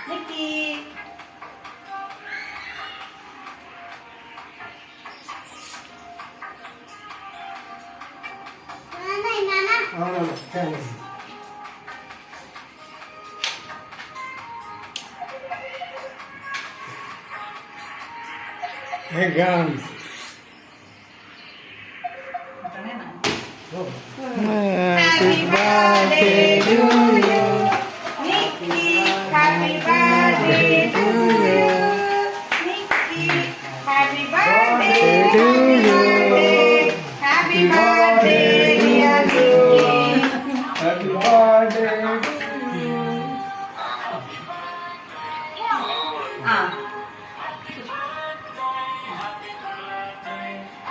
Nikki Hey guys. Happy birthday to you, Nicky. Happy birthday to you, Nicky. Happy birthday to you. Happy birthday, dear Nicky. Happy birthday to you.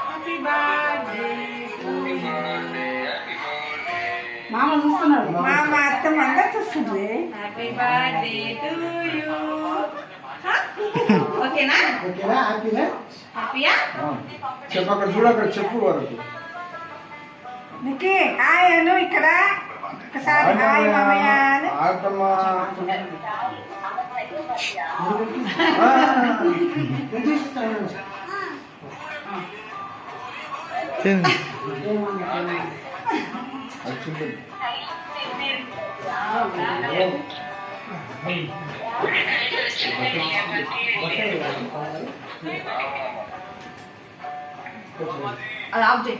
Happy birthday to you. మామ చూస్తున్నాడు. మామ అత్తమ్మ అందరు చూస్తుంది. Happy birthday to you. ఓకేనా? ఓకేనా? హ్యాపీనా? హ్యాపీయా? చెప్పు అక్కడ చూడు, అక్కడ చెప్పు వరకు. నిక్కి హాయ్ అను ఇక్కడ ఒకసారి హాయ్ మామయ్య అను. ఆటమ్మా. అది ఆఫ్ చేయి.